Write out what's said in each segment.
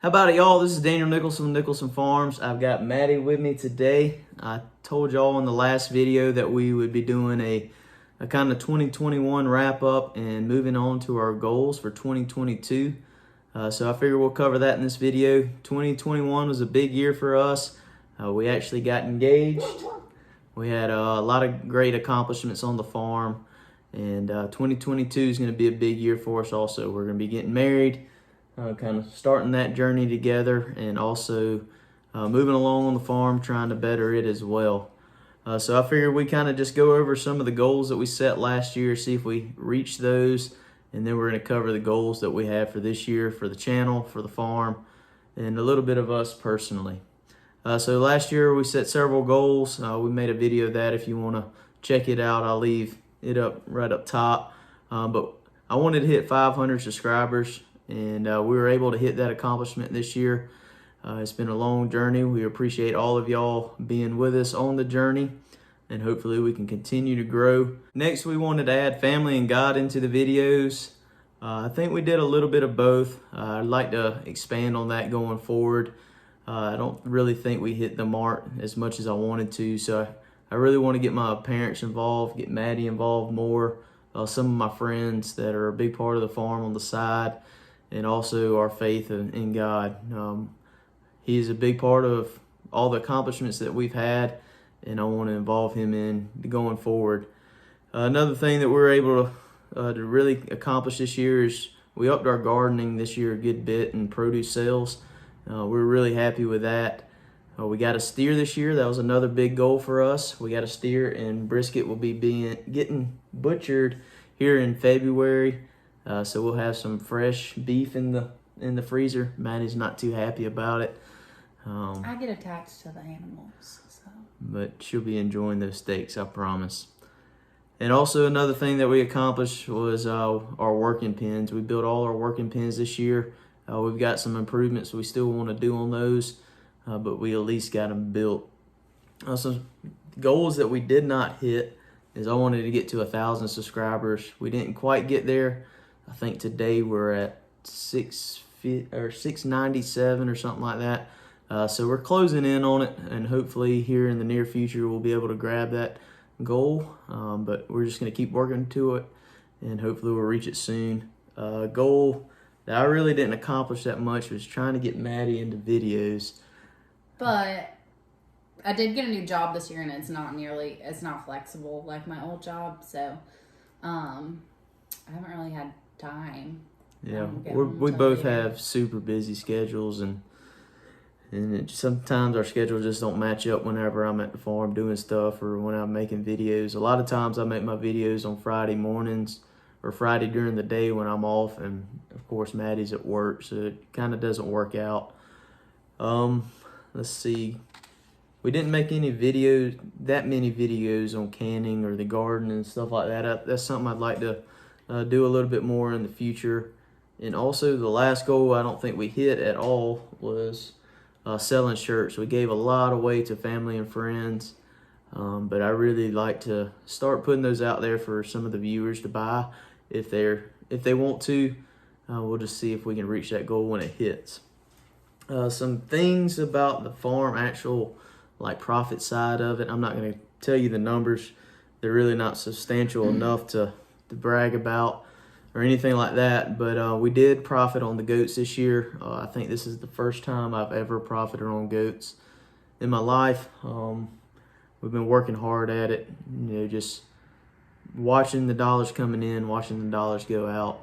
How about it, y'all? This is Daniel Nicholson, Nicholson Farms. I've got Maddie with me today. I told y'all in the last video that we would be doing a kind of 2021 wrap up and moving on to our goals for 2022. So I figure we'll cover that in this video. 2021 was a big year for us. We actually got engaged. We had a lot of great accomplishments on the farm. And 2022 is going to be a big year for us also. We're going to be getting married. Kind of starting that journey together, and also moving along on the farm, trying to better it as well. So I figured we kind of just go over some of the goals that we set last year, see if we reach those, and then we're going to cover the goals that we have for this year, for the channel, for the farm, and a little bit of us personally. So last year we set several goals. We made a video of that. If you want to check it out, I'll leave it up right up top. But I wanted to hit 500 subscribers. And we were able to hit that accomplishment this year. It's been a long journey. We appreciate all of y'all being with us on the journey, and hopefully we can continue to grow. Next, we wanted to add family and God into the videos. I think we did a little bit of both. I'd like to expand on that going forward. I don't really think we hit the mark as much as I wanted to, so I really want to get my parents involved, get Maddie involved more, some of my friends that are a big part of the farm on the side, and also our faith in God. He's a big part of all the accomplishments that we've had, and I want to involve him in going forward. Another thing that we're able to really accomplish this year is we upped our gardening this year a good bit in produce sales. We're really happy with that. We got a steer this year. That was another big goal for us. We got a steer, and brisket will be getting butchered here in February. So we'll have some fresh beef in the freezer. Maddie's not too happy about it. I get attached to the animals, so. But she'll be enjoying those steaks, I promise. And also another thing that we accomplished was our working pens. We built all our working pens this year. We've got some improvements we still want to do on those, but we at least got them built. Some goals that we did not hit is I wanted to get to 1,000 subscribers. We didn't quite get there. I think today we're at 697 or something like that. So we're closing in on it, and hopefully here in the near future we'll be able to grab that goal. But we're just going to keep working to it, and hopefully we'll reach it soon. Goal that I really didn't accomplish that much was trying to get Maddie into videos. But I did get a new job this year, and it's not flexible like my old job. So I haven't really had time. Yeah, we both have super busy schedules, and sometimes our schedules just don't match up whenever I'm at the farm doing stuff or when I'm making videos. A lot of times I make my videos on Friday mornings or Friday during the day when I'm off, and of course Maddie's at work, so it kind of doesn't work out. Let's see. We didn't make that many videos on canning or the garden and stuff like that. That's something I'd like to do a little bit more in the future. And also the last goal I don't think we hit at all was selling shirts. We gave a lot away to family and friends, but I really like to start putting those out there for some of the viewers to buy if they want to. We'll just see if we can reach that goal when it hits. Some things about the farm, actual like profit side of it. I'm not going to tell you the numbers. They're really not substantial enough to brag about or anything like that, but we did profit on the goats this year. I think this is the first time I've ever profited on goats in my life. We've been working hard at it, just watching the dollars coming in, watching the dollars go out.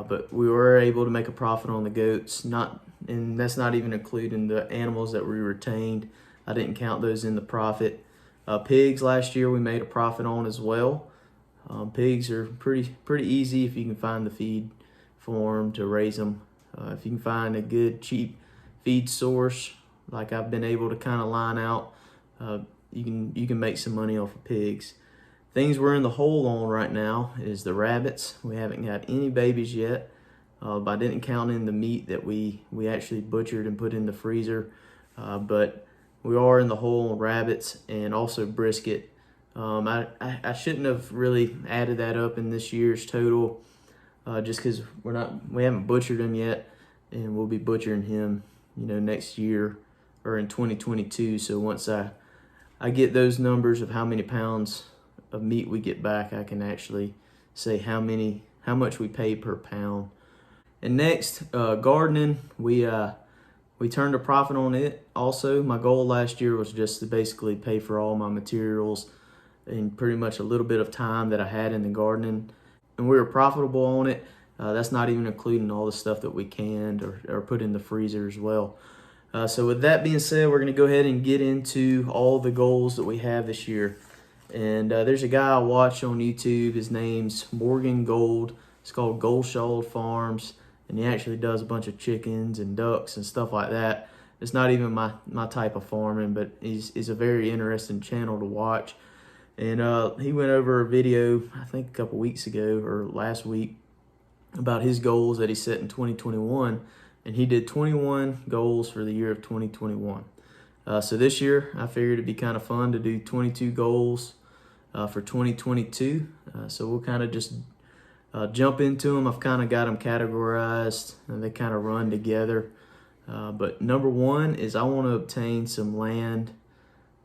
But we were able to make a profit on the goats, and that's not even including the animals that we retained. I didn't count those in the profit. Pigs last year we made a profit on as well. Pigs are pretty easy if you can find the feed for them to raise them. If you can find a good cheap feed source, like I've been able to kind of line out, you can make some money off of pigs. Things we're in the hole on right now is the rabbits. We haven't got any babies yet, but I didn't count in the meat that we actually butchered and put in the freezer. But we are in the hole on rabbits and also brisket. I shouldn't have really added that up in this year's total, just because we haven't butchered them yet. and we'll be butchering him, next year or in 2022. So once I get those numbers of how many pounds of meat we get back, I can actually say how much we pay per pound. And next, gardening, we turned a profit on it. Also, my goal last year was just to basically pay for all my materials and pretty much a little bit of time that I had in the gardening, and we were profitable on it. That's not even including all the stuff that we canned or put in the freezer as well. So with that being said, we're going to go ahead and get into all the goals that we have this year. And there's a guy I watch on YouTube. His name's Morgan Gold. It's called Nicholson Farms, and he actually does a bunch of chickens and ducks and stuff like that. It's not even my type of farming, but he's a very interesting channel to watch. And he went over a video, I think a couple weeks ago or last week, about his goals that he set in 2021. And he did 21 goals for the year of 2021. So this year, I figured it'd be kind of fun to do 22 goals for 2022. So we'll kind of just jump into them. I've kind of got them categorized, and they kind of run together. But number one is I want to obtain some land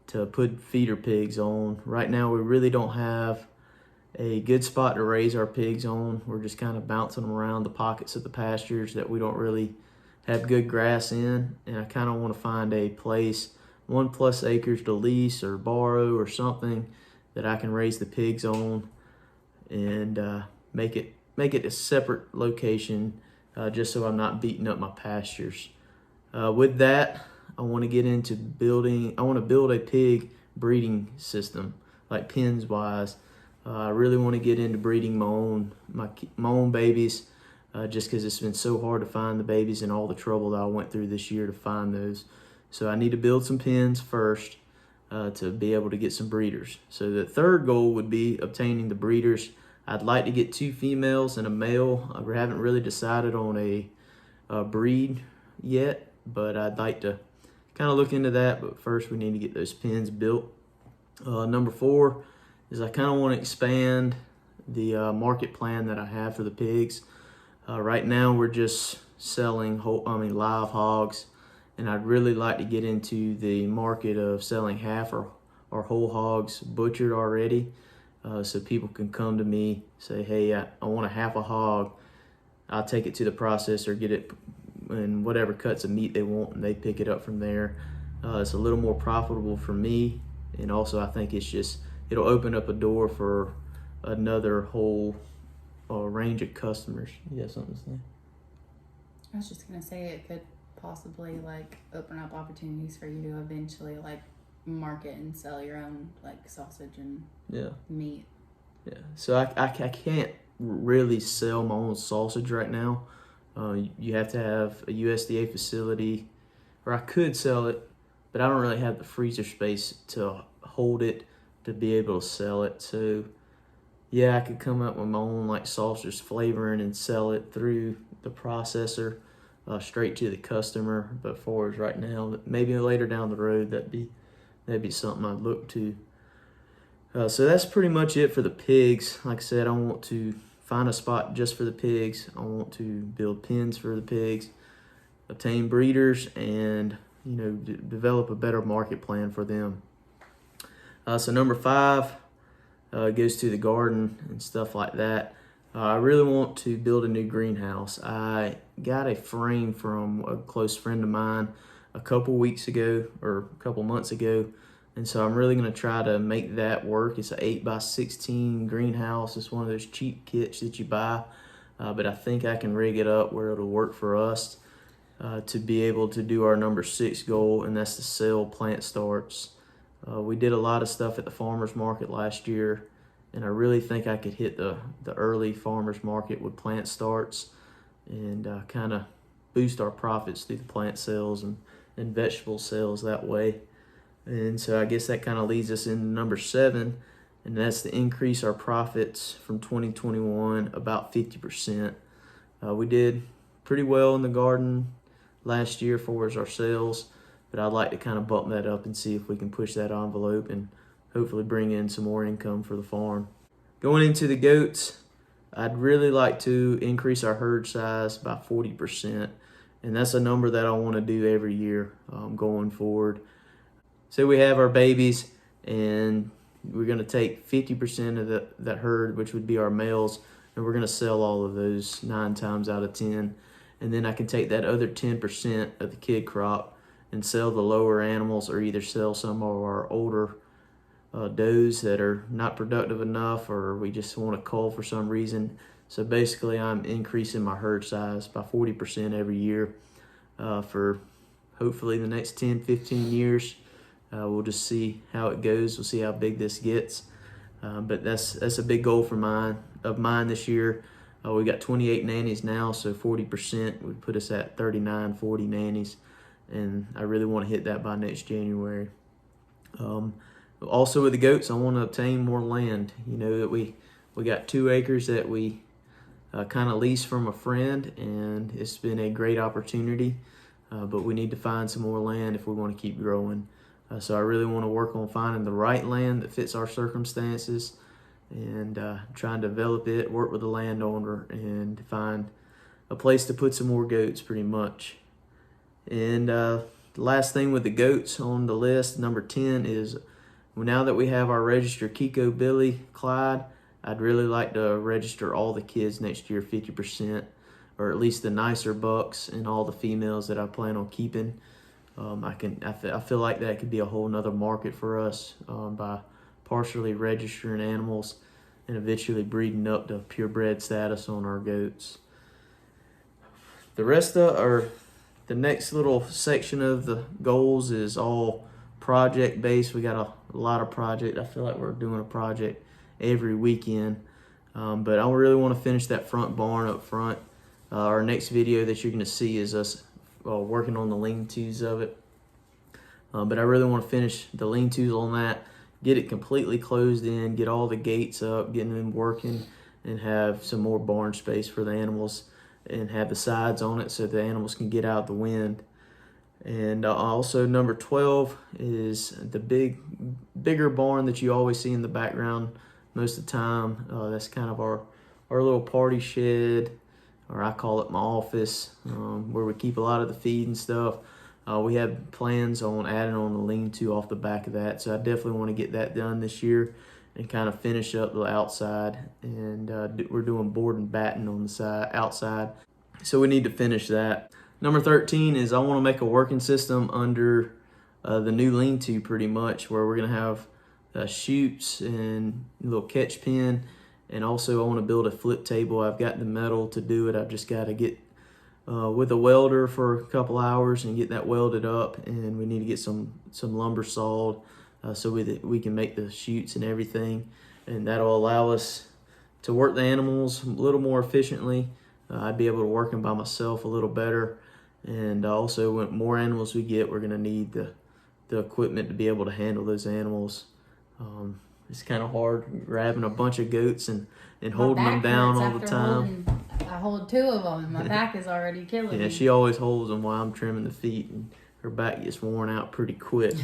to put feeder pigs on. Right now, we really don't have a good spot to raise our pigs on. We're just kind of bouncing them around the pockets of the pastures that we don't really have good grass in, and I kind of want to find a place, 1+ acres to lease or borrow or something that I can raise the pigs on, and make it a separate location, just so I'm not beating up my pastures. With that, I want to get into building. I want to build a pig breeding system, like pens wise. I really want to get into breeding my own babies. Just because it's been so hard to find the babies and all the trouble that I went through this year to find those. So I need to build some pens first to be able to get some breeders. So the third goal would be obtaining the breeders. I'd like to get 2 females and a male. I haven't really decided on a breed yet, but I'd like to kind of look into that. But first we need to get those pens built. Number 4 is I kind of want to expand the market plan that I have for the pigs. Right now we're just selling live hogs, and I'd really like to get into the market of selling half or whole hogs butchered already, so people can come to me, say, hey, I want a half a hog. I'll take it to the processor, get it in whatever cuts of meat they want, and they pick it up from there. It's a little more profitable for me, and also I think it'll open up a door for another whole range of customers. You got something to say? I was just gonna say it could possibly open up opportunities for you to eventually market and sell your own sausage and meat. Yeah. So I can't really sell my own sausage right now. You have to have a USDA facility, or I could sell it, but I don't really have the freezer space to hold it to be able to sell it. So yeah, I could come up with my own sausage flavoring and sell it through the processor straight to the customer. But for us right now, maybe later down the road, that'd be something I'd look to. So that's pretty much it for the pigs. Like I said, I want to find a spot just for the pigs. I want to build pens for the pigs, obtain breeders, and develop a better market plan for them. So number 5 goes to the garden and stuff like that. I really want to build a new greenhouse. I got a frame from a close friend of mine a couple weeks ago or a couple months ago, and so I'm really going to try to make that work. It's an 8x16 greenhouse. It's one of those cheap kits that you buy, but I think I can rig it up where it'll work for us to be able to do our number 6 goal, and that's to sell plant starts. We did a lot of stuff at the farmers market last year, and I really think I could hit the early farmers market with plant starts and kind of boost our profits through the plant sales and vegetable sales that way. And so I guess that kind of leads us into number 7, and that's to increase our profits from 2021 about 50%. We did pretty well in the garden last year for our sales, but I'd like to kind of bump that up and see if we can push that envelope and hopefully bring in some more income for the farm. Going into the goats, I'd really like to increase our herd size by 40%. And that's a number that I want to do every year going forward. So we have our babies, and we're going to take 50% of that herd, which would be our males, and we're going to sell all of those 9 times out of 10. And then I can take that other 10% of the kid crop and sell the lower animals, or either sell some of our older does that are not productive enough, or we just want to cull for some reason. So basically I'm increasing my herd size by 40% every year for hopefully the next 10-15 years. We'll just see how it goes. We'll see how big this gets. But that's a big goal for mine this year. We got 28 nannies now, so 40% would put us at 39, 40 nannies, and I really want to hit that by next January. Also with the goats, I want to obtain more land. You know that we got 2 acres that we kind of lease from a friend, and it's been a great opportunity, but we need to find some more land if we want to keep growing. So I really want to work on finding the right land that fits our circumstances, and try and develop it, work with the landowner, and find a place to put some more goats pretty much. And the last thing with the goats on the list, number 10, is now that we have our registered Kiko, Billy, Clyde, I'd really like to register all the kids next year 50%, or at least the nicer bucks and all the females that I plan on keeping. I feel like that could be a whole nother market for us by partially registering animals and eventually breeding up to purebred status on our goats. The rest of the next little section of the goals is all project based. We got a lot of project. I feel like we're doing a project every weekend, but I really want to finish that front barn up front. Our next video that you're going to see is us working on the lean-tos of it. But I really want to finish the lean-tos on that, get it completely closed in, get all the gates up, getting them working, and have some more barn space for the animals, and have the sides on it so the animals can get out the wind. And also number 12 is the bigger barn that you always see in the background most of the time. That's kind of our little party shed, or I call it my office, where we keep a lot of the feed and stuff. We have plans on adding on the lean-to off the back of that, so I definitely want to get that done this year and kind of finish up the outside. And we're doing board and batten on the outside, so we need to finish that. Number 13 is I want to make a working system under the new lean-to, pretty much, where we're going to have chutes and a little catch pen, and also I want to build a flip table. I've got the metal to do it. I've just got to get with a welder for a couple hours and get that welded up, and we need to get some lumber sawed so we can make the chutes and everything, and that'll allow us to work the animals a little more efficiently. I'd be able to work them by myself a little better, and also when more animals we get, we're going to need the equipment to be able to handle those animals. It's kind of hard grabbing a bunch of goats and holding them down all the time. I hold 2 of them, and my back is already killing me. Yeah, she always holds them while I'm trimming the feet, and her back gets worn out pretty quick.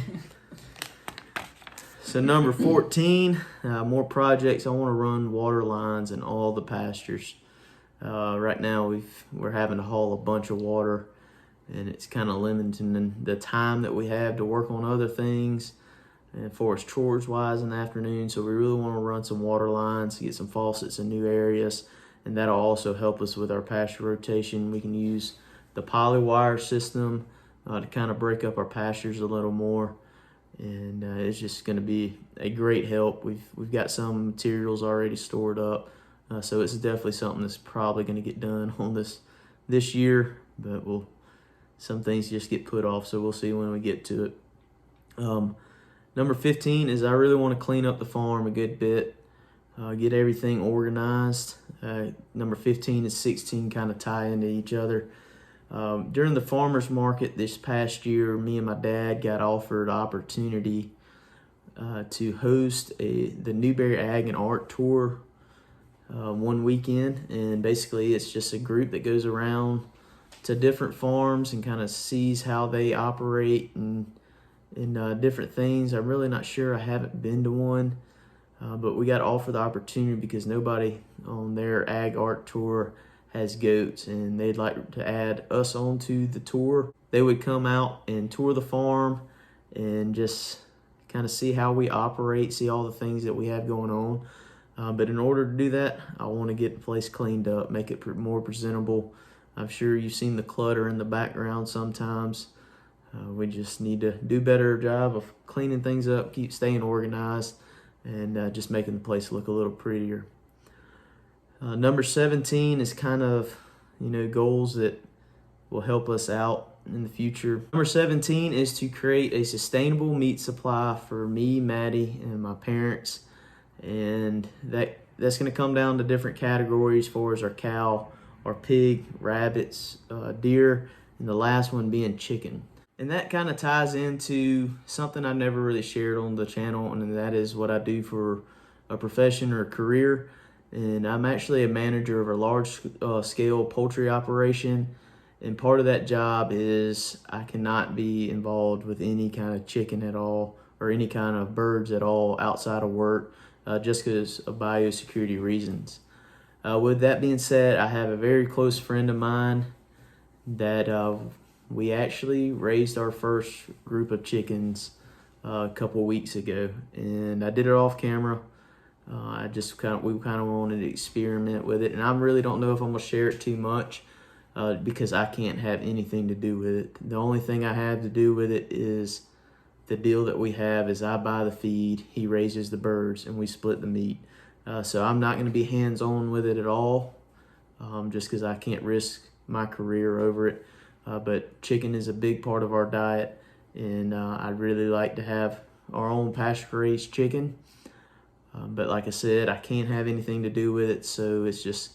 So number 14, more projects. I want to run water lines in all the pastures. Right now we're having to haul a bunch of water, and it's kind of limiting the time that we have to work on other things and for us chores wise in the afternoon. So we really want to run some water lines, get some faucets in new areas, and that'll also help us with our pasture rotation. We can use the polywire system to kind of break up our pastures a little more, and it's just going to be a great help. We've got some materials already stored up, so it's definitely something that's probably going to get done on this year, but some things just get put off, so we'll see when we get to it. Number 15 is I really want to clean up the farm a good bit, get everything organized. Number 15 and 16 kind of tie into each other. During the farmers market this past year, me and my dad got offered opportunity to host the Newberry Ag and Art Tour one weekend, and basically it's just a group that goes around to different farms and kind of sees how they operate and different things. I'm really not sure. I haven't been to one, but we got offered the opportunity because nobody on their ag art tour has goats, and they'd like to add us onto the tour. They would come out and tour the farm and just kind of see how we operate, see all the things that we have going on. But in order to do that, I want to get the place cleaned up, make it more presentable. I'm sure you've seen the clutter in the background sometimes. We just need to do a better job of cleaning things up, keep staying organized, and just making the place look a little prettier. Number 17 is kind of, goals that will help us out in the future. Number 17 is to create a sustainable meat supply for me, Maddie, and my parents. And that's going to come down to different categories as far as our cow, our pig, rabbits, deer, and the last one being chicken. And that kind of ties into something I've never really shared on the channel, and that is what I do for a profession or a career. And I'm actually a manager of a large scale poultry operation. And part of that job is I cannot be involved with any kind of chicken at all or any kind of birds at all outside of work, just because of biosecurity reasons. With that being said, I have a very close friend of mine that we actually raised our first group of chickens a couple of weeks ago, and I did it off camera. We kind of wanted to experiment with it, and I really don't know if I'm gonna share it too much because I can't have anything to do with it. The only thing I have to do with it is the deal that we have is I buy the feed, he raises the birds, and we split the meat. So I'm not gonna be hands-on with it at all, just because I can't risk my career over it. But chicken is a big part of our diet, and I'd really like to have our own pasture-raised chicken. But like I said, I can't have anything to do with it, so it's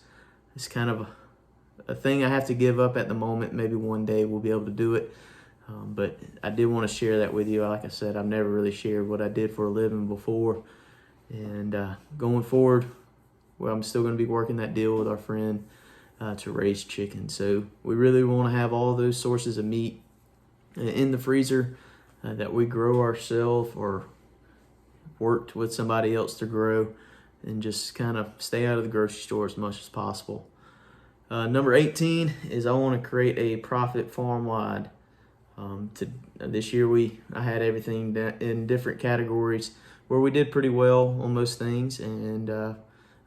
kind of a thing I have to give up at the moment. Maybe one day we'll be able to do it. But I did want to share that with you. Like I said, I've never really shared what I did for a living before. And going forward, well, I'm still going to be working that deal with our friend to raise chicken. So we really want to have all those sources of meat in the freezer that we grow ourselves or worked with somebody else to grow, and just kind of stay out of the grocery store as much as possible. Number 18 is I want to create a profit farm-wide. This year I had everything in different categories where we did pretty well on most things, and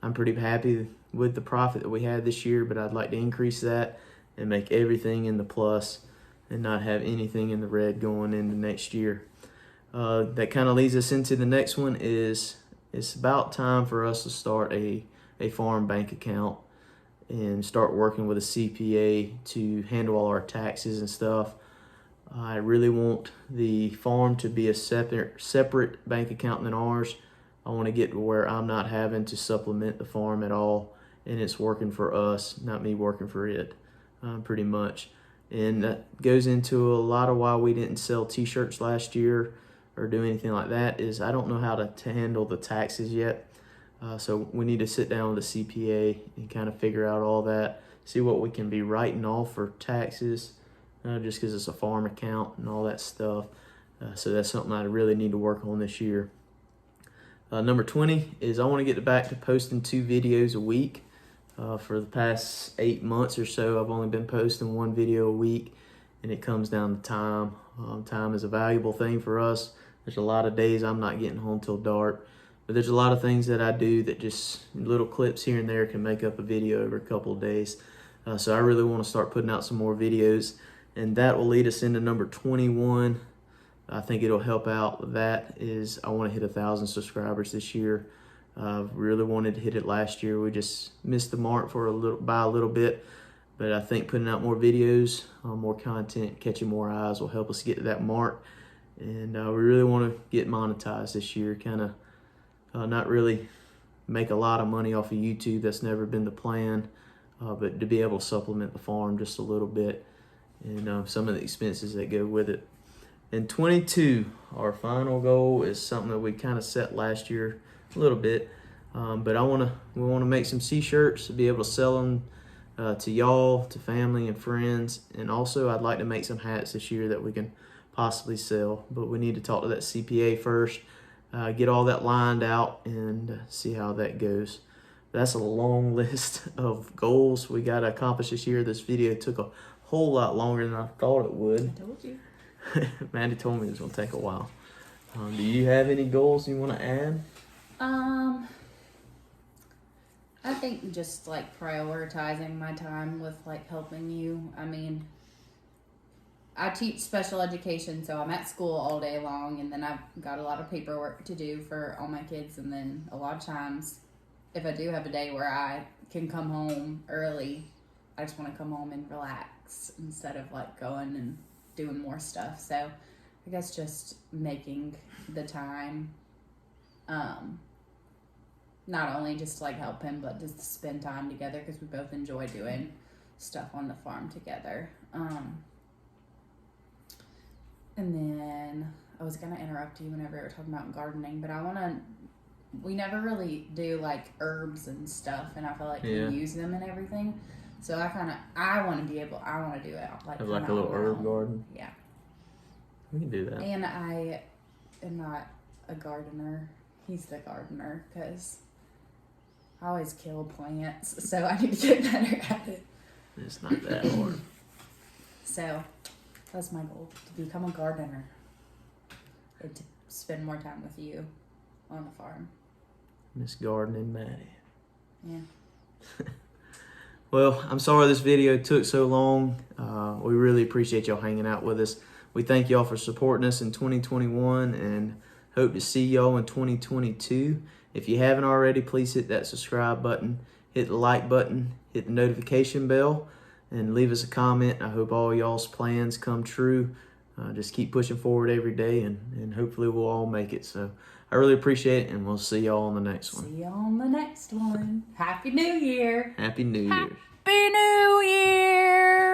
I'm pretty happy with the profit that we had this year, but I'd like to increase that and make everything in the plus and not have anything in the red going into next year. That kind of leads us into the next one. It's about time for us to start a farm bank account and start working with a CPA to handle all our taxes and stuff. I really want the farm to be a separate bank account than ours. I want to get to where I'm not having to supplement the farm at all, and it's working for us, not me working for it, pretty much. And that goes into a lot of why we didn't sell t-shirts last year or do anything like that, is I don't know how to handle the taxes yet. So we need to sit down with a CPA and kind of figure out all that, see what we can be writing off for taxes, just because it's a farm account and all that stuff. So that's something I really need to work on this year. Number 20 is I want to get back to posting 2 videos a week. For the past 8 months or so, I've only been posting 1 video a week, and it comes down to time. Time is a valuable thing for us. There's a lot of days I'm not getting home till dark, but there's a lot of things that I do that just little clips here and there can make up a video over a couple of days. So I really want to start putting out some more videos, and that will lead us into number 21. I think it'll help out with that is I want to hit 1,000 subscribers this year. Really wanted to hit it last year. We just missed the mark by a little bit, but I think putting out more videos, more content, catching more eyes will help us get to that mark. And we really want to get monetized this year, kind of not really make a lot of money off of YouTube. That's never been the plan, but to be able to supplement the farm just a little bit and some of the expenses that go with it. And 22, our final goal, is something that we kind of set last year a little bit, but we want to make some t-shirts to be able to sell them to y'all, to family and friends, and also I'd like to make some hats this year that we can possibly sell, but we need to talk to that CPA first, get all that lined out and see how that goes. that's a long list of goals we got to accomplish this year. This video took a whole lot longer than I thought it would. I told you. Mandy told me it was going to take a while. Do you have any goals you want to add? I think just like prioritizing my time with like helping you. I mean, I teach special education, so I'm at school all day long, and then I've got a lot of paperwork to do for all my kids, and then a lot of times, if I do have a day where I can come home early, I just want to come home and relax instead of like going and doing more stuff. So I guess just making the time, not only just to like help him, but just to spend time together, because we both enjoy doing stuff on the farm together. And then I was gonna interrupt you whenever you were talking about gardening, but we never really do like herbs and stuff, and I feel like we use them and everything. So I want to do it like Have like a little herb garden? Yeah. We can do that. And I am not a gardener. He's the gardener, because I always kill plants, so I need to get better at it. It's not that hard. So that's my goal, to become a gardener and to spend more time with you on the farm. Miss Gardening Maddie. Yeah. Well, I'm sorry this video took so long. We really appreciate y'all hanging out with us. We thank y'all for supporting us in 2021 and hope to see y'all in 2022. If you haven't already, please hit that subscribe button, hit the like button, hit the notification bell, and leave us a comment. I hope all y'all's plans come true. Just keep pushing forward every day, and hopefully we'll all make it. So I really appreciate it, and we'll see y'all on the next one. See y'all on the next one. Happy New Year. Happy New Year. Happy New Year.